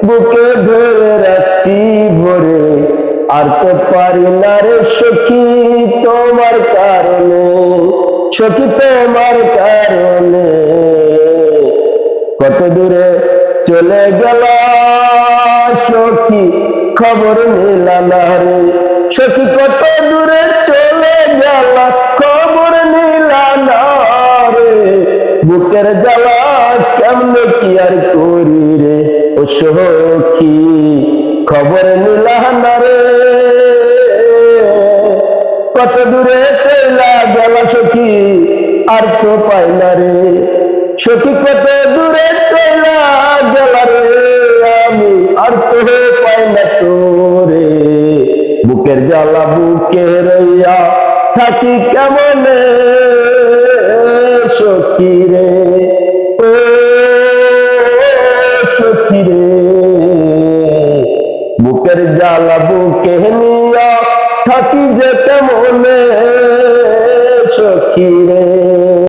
বুকে ধরে রাখছি ভরে, আর তো পারি না রে সখী তোমার কারণে, সখী তোমার কারণে। কত দূরে চলে গেল সখী খবর নিলা না রে, সখী কত দূরে চলে গেল খবর নিলা না রে। বুকের জ্বালা কেমনে কি আর করি রে ও সখী খবর নিলা না রে। কত দূরে চলা গেল সখী আর তো পাই না রে, সখী কত দূরে চলা গেল রে, আমি আর তো পাই না তোরে। বুকের জ্বালা বুকে রইয়া থাকি কেমনে সখী রে, ও সখী রে। বুকের জ্বালা বুকে নিয়া থাকি যে কেমনে সখী রে।